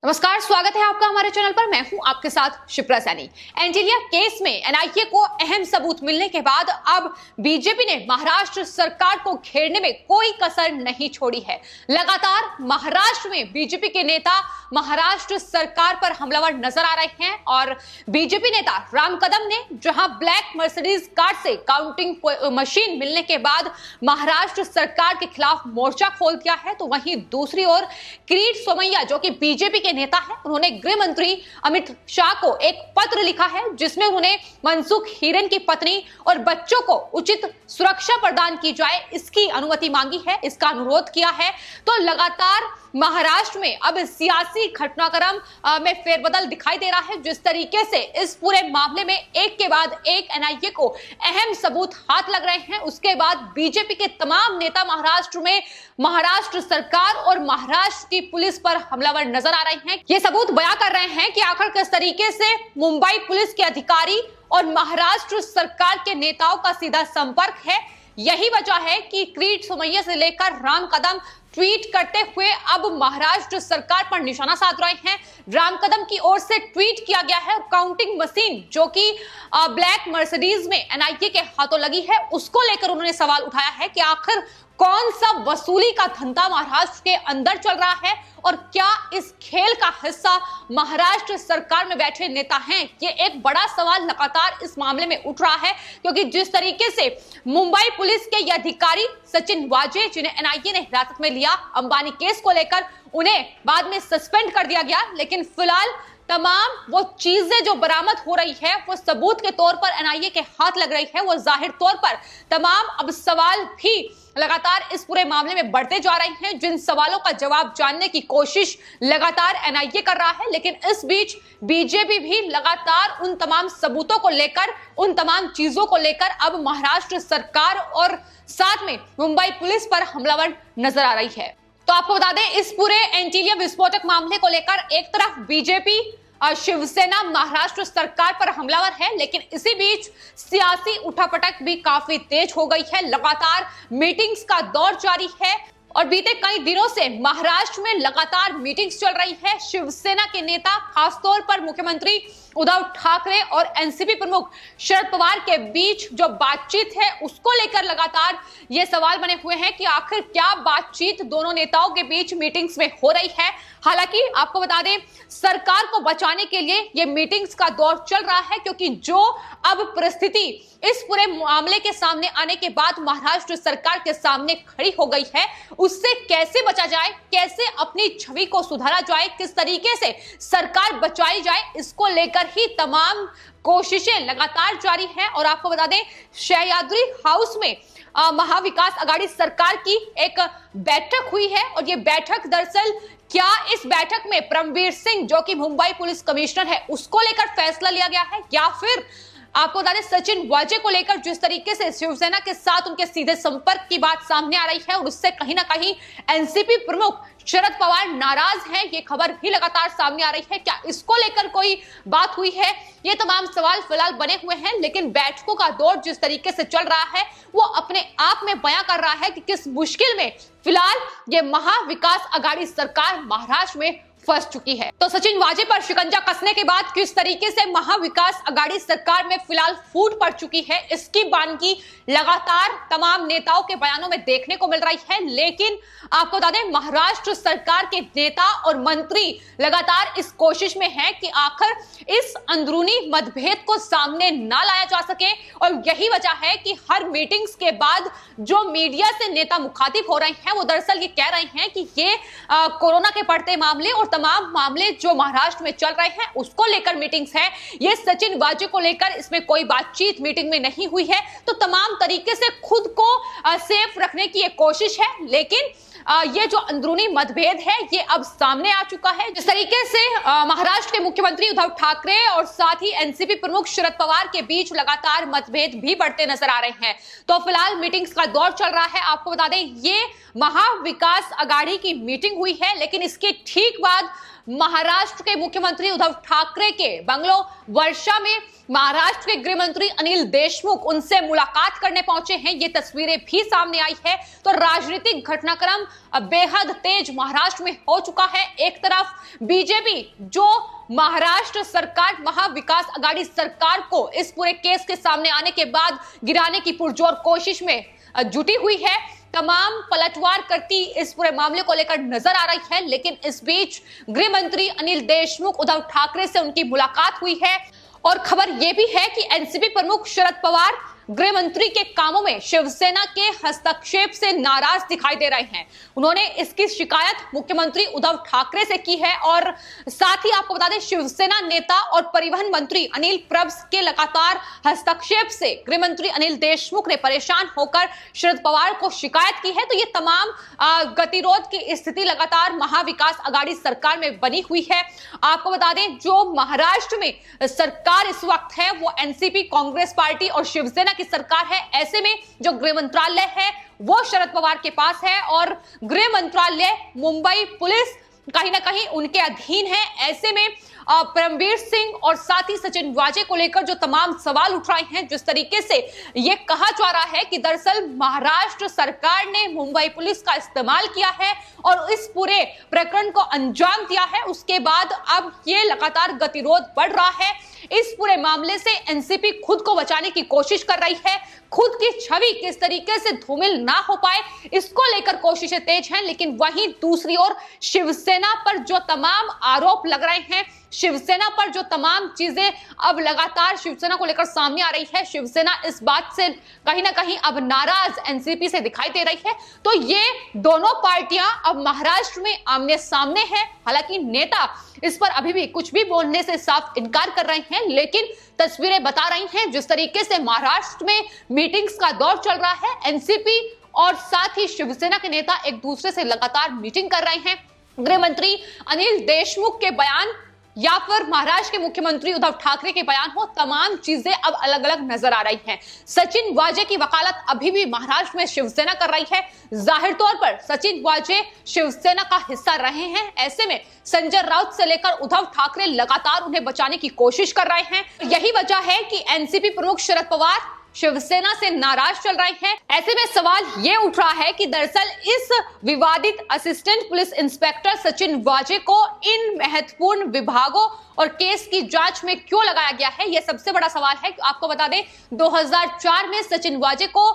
नमस्कार, स्वागत है आपका हमारे चैनल पर। मैं हूं आपके साथ शिप्रा सैनी। एंटीलिया केस में एनआईए को अहम सबूत मिलने के बाद अब बीजेपी ने महाराष्ट्र सरकार को घेरने में कोई कसर नहीं छोड़ी है। लगातार महाराष्ट्र में बीजेपी के नेता महाराष्ट्र सरकार पर हमलावर नजर आ रहे हैं और बीजेपी नेता राम कदम ने जहां ब्लैक मर्सिडीज कार से काउंटिंग मशीन मिलने के बाद महाराष्ट्र सरकार के खिलाफ मोर्चा खोल दिया है, तो वहीं दूसरी ओर किरीट सोमैया जो कि बीजेपी के नेता है, उन्होंने गृह मंत्री अमित शाह को एक पत्र लिखा है जिसमें उन्होंने मनसुख हिरेन की पत्नी और बच्चों को उचित सुरक्षा प्रदान की जाए, इसकी अनुमति मांगी है, इसका अनुरोध किया है। तो लगातार महाराष्ट्र में अब सियासी घटनाक्रम में फेरबदल दिखाई दे रहा है। जिस तरीके से इस पूरे मामले में एक के बाद एक एनआईए को अहम सबूत हाथ लग रहे हैं, उसके बाद बीजेपी के तमाम नेता महाराष्ट्र में महाराष्ट्र सरकार और महाराष्ट्र की पुलिस पर हमलावर नजर आ रहे हैं। ये सबूत बयां कर रहे हैं कि आखिर किस तरीके से मुंबई पुलिस के अधिकारी और महाराष्ट्र सरकार के नेताओं का सीधा संपर्क है। यही वजह है कि किरीट सोमैया से लेकर राम कदम ट्वीट करते हुए अब महाराष्ट्र सरकार पर निशाना साध रहे हैं। राम कदम की ओर से ट्वीट किया गया है और काउंटिंग मशीन जो कि ब्लैक मर्सिडीज में एनआईए के हाथों लगी है, उसको लेकर उन्होंने सवाल उठाया है कि आखिर कौन सा वसूली का धंधा महाराष्ट्र के अंदर चल रहा है और क्या इस खेल का हिस्सा महाराष्ट्र सरकार में बैठे नेता हैं। ये एक बड़ा सवाल लगातार इस मामले में उठ रहा है, क्योंकि जिस तरीके से मुंबई पुलिस के ये अधिकारी सचिन वाजे, जिन्हें एनआईए ने हिरासत में लिया अंबानी केस को लेकर, उन्हें बाद में सस्पेंड कर दिया गया, लेकिन फिलहाल तमाम वो चीजें जो बरामद हो रही है वो सबूत के तौर पर एनआईए के हाथ लग रही है। वो जाहिर तौर पर तमाम अब सवाल भी लगातार इस पूरे मामले में बढ़ते जा रहे हैं, जिन सवालों का जवाब जानने की कोशिश लगातार एनआईए कर रहा है। लेकिन इस बीच बीजेपी भी लगातार उन तमाम सबूतों को लेकर, उन तमाम चीजों को लेकर अब महाराष्ट्र सरकार और साथ में मुंबई पुलिस पर हमलावर नजर आ रही है। तो आपको बता दें, इस पूरे एंटीलिया विस्फोटक मामले को लेकर एक तरफ बीजेपी शिवसेना महाराष्ट्र सरकार पर हमलावर है, लेकिन इसी बीच सियासी उठापटक भी काफी तेज हो गई है। लगातार मीटिंग्स का दौर जारी है और बीते कई दिनों से महाराष्ट्र में लगातार मीटिंग्स चल रही है। शिवसेना के नेता, खासतौर पर मुख्यमंत्री उद्धव ठाकरे और एनसीपी प्रमुख शरद पवार के बीच जो बातचीत है उसको लेकर लगातार ये सवाल बने हुए हैं कि आखिर क्या बातचीत दोनों नेताओं के बीच मीटिंग्स में हो रही है। हालांकि आपको बता दें, सरकार को बचाने के लिए ये मीटिंग्स का दौर चल रहा है, क्योंकि जो अब परिस्थिति इस पूरे मामले के सामने आने के बाद महाराष्ट्र सरकार के सामने खड़ी हो गई है, उससे कैसे बचा जाए, कैसे अपनी छवि को सुधारा जाए, किस तरीके से सरकार बचाई जाए, इसको लेकर ही तमाम कोशिशें लगातार जारी हैं। और आपको बता दें, सह्याद्री हाउस में महाविकास आघाड़ी सरकार की एक बैठक हुई है और ये बैठक दरअसल क्या इस बैठक में परमवीर सिंह जो कि मुंबई पुलिस कमिश्नर है उसको लेकर फैसला लिया गया है, या फिर आपको बता दें सचिन वाजे को लेकर जिस तरीके से शिवसेना के साथ उनके सीधे संपर्क की बात सामने आ रही है और उससे कहीं ना कहीं एनसीपी प्रमुख शरद पवार नाराज हैं, ये खबर भी लगातार सामने आ रही है। क्या इसको लेकर कोई बात हुई है? ये तमाम सवाल फिलहाल बने हुए हैं, लेकिन बैठकों का दौर जिस तरीके से चल रहा है वो अपने आप में बयां कर रहा है कि किस मुश्किल में फिलहाल ये महाविकास आघाड़ी सरकार महाराष्ट्र में फंस चुकी है। तो सचिन वाजे पर शिकंजा कसने के बाद किस तरीके से महाविकास आघाड़ी सरकार में फिलहाल फूट पड़ चुकी है, इसकी बानगी लगातार तमाम नेताओं के बयानों में देखने को मिल रही है। लेकिन आपको बता दें, महाराष्ट्र सरकार के नेता और मंत्री लगातार इस कोशिश में है कि आखिर इस अंदरूनी मतभेद को सामने ना लाया जा सके, और यही वजह है कि हर मीटिंग्स के बाद जो मीडिया से नेता मुखातिब हो रहे हैं वो दरअसल ये कह रहे हैं कि ये कोरोना के बढ़ते मामले और तमाम मामले जो महाराष्ट्र में चल रहे हैं उसको लेकर मीटिंग्स है। ये सचिन वाजे को लेकर इसमें कोई बातचीत मीटिंग में नहीं हुई है, तो तमाम तरीके से खुद को सेफ रखने की एक कोशिश है। लेकिन ये जो अंदरूनी मतभेद है ये अब सामने आ चुका है। जिस तरीके से महाराष्ट्र के मुख्यमंत्री उद्धव ठाकरे और साथ ही एनसीपी प्रमुख शरद पवार के बीच लगातार मतभेद भी बढ़ते नजर आ रहे हैं। तो फिलहाल मीटिंग्स का दौर चल रहा है। आपको बता दें, ये महाविकास आघाड़ी की मीटिंग हुई है, लेकिन इसके ठीक बाद बाद महाराष्ट्र के मुख्यमंत्री उद्धव ठाकरे के बंगलो वर्षा में महाराष्ट्र के गृह मंत्री अनिल देशमुख उनसे मुलाकात करने पहुंचे हैं। ये तस्वीरें भी सामने आई है। तो राजनीतिक घटनाक्रम बेहद तेज महाराष्ट्र में हो चुका है। एक तरफ बीजेपी जो महाराष्ट्र सरकार, महाविकास आघाड़ी सरकार को इस पूरे केस के सामने आने के बाद गिराने की पुरजोर कोशिश में जुटी हुई है, तमाम पलटवार करती इस पूरे मामले को लेकर नजर आ रही है। लेकिन इस बीच गृह मंत्री अनिल देशमुख, उद्धव ठाकरे से उनकी मुलाकात हुई है और खबर यह भी है कि एनसीपी प्रमुख शरद पवार गृह मंत्री के कामों में शिवसेना के हस्तक्षेप से नाराज दिखाई दे रहे हैं। उन्होंने इसकी शिकायत मुख्यमंत्री उद्धव ठाकरे से की है और साथ ही आपको बता दें, शिवसेना नेता और परिवहन मंत्री अनिल प्रभस के लगातार हस्तक्षेप से गृह मंत्री अनिल देशमुख ने परेशान होकर शरद पवार को शिकायत की है। तो ये तमाम गतिरोध की स्थिति लगातार महाविकास आघाड़ी सरकार में बनी हुई है। आपको बता दें, जो महाराष्ट्र में सरकार इस वक्त है वो एनसीपी, कांग्रेस पार्टी और शिवसेना की सरकार है। ऐसे में जो गृह मंत्रालय है वो शरद पवार के पास है और गृह मंत्रालय, मुंबई पुलिस कहीं ना कहीं उनके अधीन है। ऐसे में परमवीर सिंह और साथ ही सचिन वाजे को लेकर जो तमाम सवाल उठ रहे हैं, जिस तरीके से ये कहा जा रहा है कि दरअसल महाराष्ट्र सरकार ने मुंबई पुलिस का इस्तेमाल किया है और इस पूरे प्रकरण को अंजाम दिया है, उसके बाद अब ये लगातार गतिरोध बढ़ रहा है। इस पूरे मामले से एनसीपी खुद को बचाने की कोशिश कर रही है, खुद की छवि किस तरीके से धूमिल ना हो पाए इसको लेकर कोशिशें तेज हैं। लेकिन वहीं दूसरी ओर शिवसेना पर जो तमाम आरोप लग रहे हैं, शिवसेना पर जो तमाम चीजें अब लगातार शिवसेना को लेकर सामने आ रही है, शिवसेना इस बात से कहीं ना कहीं अब नाराज एनसीपी से दिखाई दे रही है। तो ये दोनों पार्टियां अब महाराष्ट्र में आमने सामने हैं। हालांकि नेता इस पर अभी भी कुछ भी बोलने से साफ इनकार कर रहे हैं, लेकिन तस्वीरें बता रही हैं जिस तरीके से महाराष्ट्र में मीटिंग्स का दौर चल रहा है। एनसीपी और साथ ही शिवसेना के नेता एक दूसरे से लगातार मीटिंग कर रहे हैं। गृह मंत्री अनिल देशमुख के बयान या फिर महाराष्ट्र के मुख्यमंत्री उद्धव ठाकरे के बयान हो, तमाम चीजें अब अलग अलग नजर आ रही हैं। सचिन वाजे की वकालत अभी भी महाराष्ट्र में शिवसेना कर रही है। जाहिर तौर पर सचिन वाजे शिवसेना का हिस्सा रहे हैं। ऐसे में संजय राउत से लेकर उद्धव ठाकरे लगातार उन्हें बचाने की कोशिश कर रहे हैं। यही वजह है कि एनसीपी प्रमुख शरद पवार शिवसेना से नाराज चल रहे हैं। ऐसे में सवाल ये उठ रहा है कि दरअसल इस विवादित असिस्टेंट पुलिस इंस्पेक्टर सचिन वाजे को इन महत्वपूर्ण विभागों और केस की जांच में क्यों लगाया गया है, यह सबसे बड़ा सवाल है। आपको बता दें, 2004 में सचिन वाजे को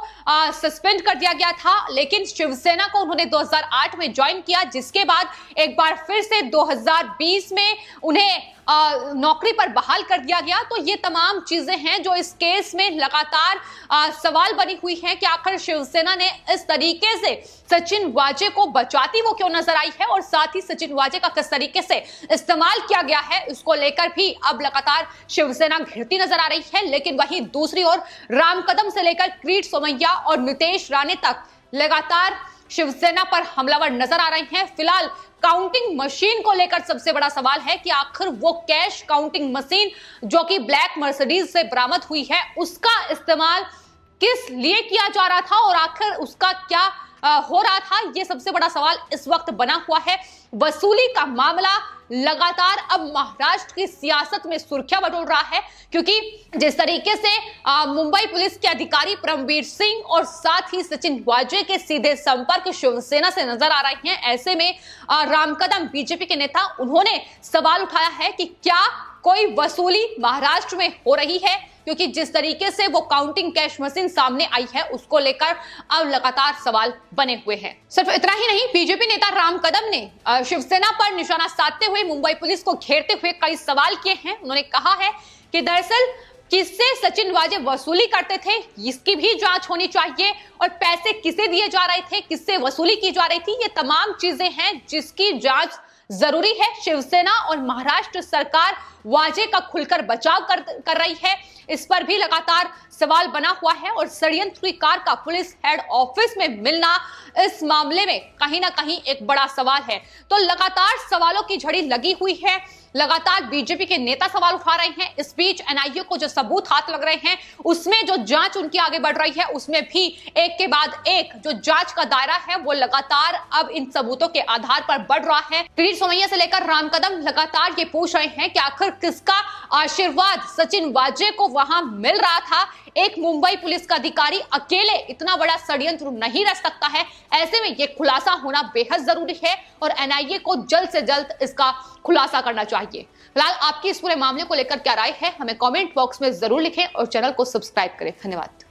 सस्पेंड कर दिया गया था, लेकिन शिवसेना को उन्होंने 2008 में ज्वाइन किया, जिसके बाद एक बार फिर से 2020 में उन्हें नौकरी पर बहाल कर दिया गया। तो ये तमाम चीजें हैं जो इस केस में लगातार सवाल बनी हुई हैं कि आखिर शिवसेना ने इस तरीके से सचिन वाजे को बचाती वो क्यों नजर आई है और साथ ही सचिन वाजे का किस तरीके से इस्तेमाल किया गया है, इसको लेकर भी अब लगातार शिवसेना घिरती नजर आ रही है। लेकिन वहीं दूसरी ओर राम कदम से लेकर किरीट सोमैया और नितेश राणे तक लगातार शिवसेना पर हमलावर नजर आ रहे हैं। फिलहाल काउंटिंग मशीन को लेकर सबसे बड़ा सवाल है कि आखिर वो कैश काउंटिंग मशीन जो कि ब्लैक मर्सिडीज से बरामद हुई है, उसका इस्तेमाल किस लिए किया जा रहा था और आखिर उसका क्या हो रहा था, ये सबसे बड़ा सवाल इस वक्त बना हुआ है। वसूली का मामला लगातार अब महाराष्ट्र की सियासत में सुर्खियां बटोर रहा है, क्योंकि जिस तरीके से मुंबई पुलिस के अधिकारी परमवीर सिंह और साथ ही सचिन वाजे के सीधे संपर्क शिवसेना से नजर आ रहे हैं। ऐसे में राम कदम, बीजेपी के नेता, उन्होंने सवाल उठाया है कि क्या कोई वसूली महाराष्ट्र में हो रही है, क्योंकि जिस तरीके से वो काउंटिंग कैश मशीन सामने आई है उसको लेकर अब लगातार सवाल बने हुए हैं। सिर्फ इतना ही नहीं, बीजेपी नेता राम कदम ने शिवसेना पर निशाना साधते हुए मुंबई पुलिस को घेरते हुए कई सवाल किए हैं। उन्होंने कहा है कि दरअसल किससे सचिन वाजे वसूली करते थे, इसकी भी जांच होनी चाहिए और पैसे किसे दिए जा रहे थे, किससे वसूली की जा रही थी, ये तमाम चीजें हैं जिसकी जांच जरूरी है। शिवसेना और महाराष्ट्र सरकार वाजे का खुलकर बचाव कर रही है, इस पर भी लगातार सवाल बना हुआ है और षड्यंत्रकार का पुलिस हेड ऑफिस में मिलना इस मामले में कहीं ना कहीं एक बड़ा सवाल है। तो लगातार सवालों की झड़ी लगी हुई है। लगातार बीजेपी के नेता सवाल उठा रहे हैं। इस बीच एनआईए को जो सबूत हाथ लग रहे हैं, उसमें जो जांच उनकी आगे बढ़ रही है, उसमें भी एक के बाद एक जो जांच का दायरा है वो लगातार अब इन सबूतों के आधार पर बढ़ रहा है। किरीट सोमैया से लेकर राम कदम लगातार ये पूछ रहे हैं कि आखिर किसका आशीर्वाद सचिन वाजे को वहां मिल रहा था। एक मुंबई पुलिस का अधिकारी अकेले इतना बड़ा षड्यंत्र नहीं रच सकता है। ऐसे में यह खुलासा होना बेहद जरूरी है और एनआईए को जल्द से जल्द इसका खुलासा करना चाहिए। फिलहाल आपकी इस पूरे मामले को लेकर क्या राय है, हमें कमेंट बॉक्स में जरूर लिखें और चैनल को सब्सक्राइब करें। धन्यवाद।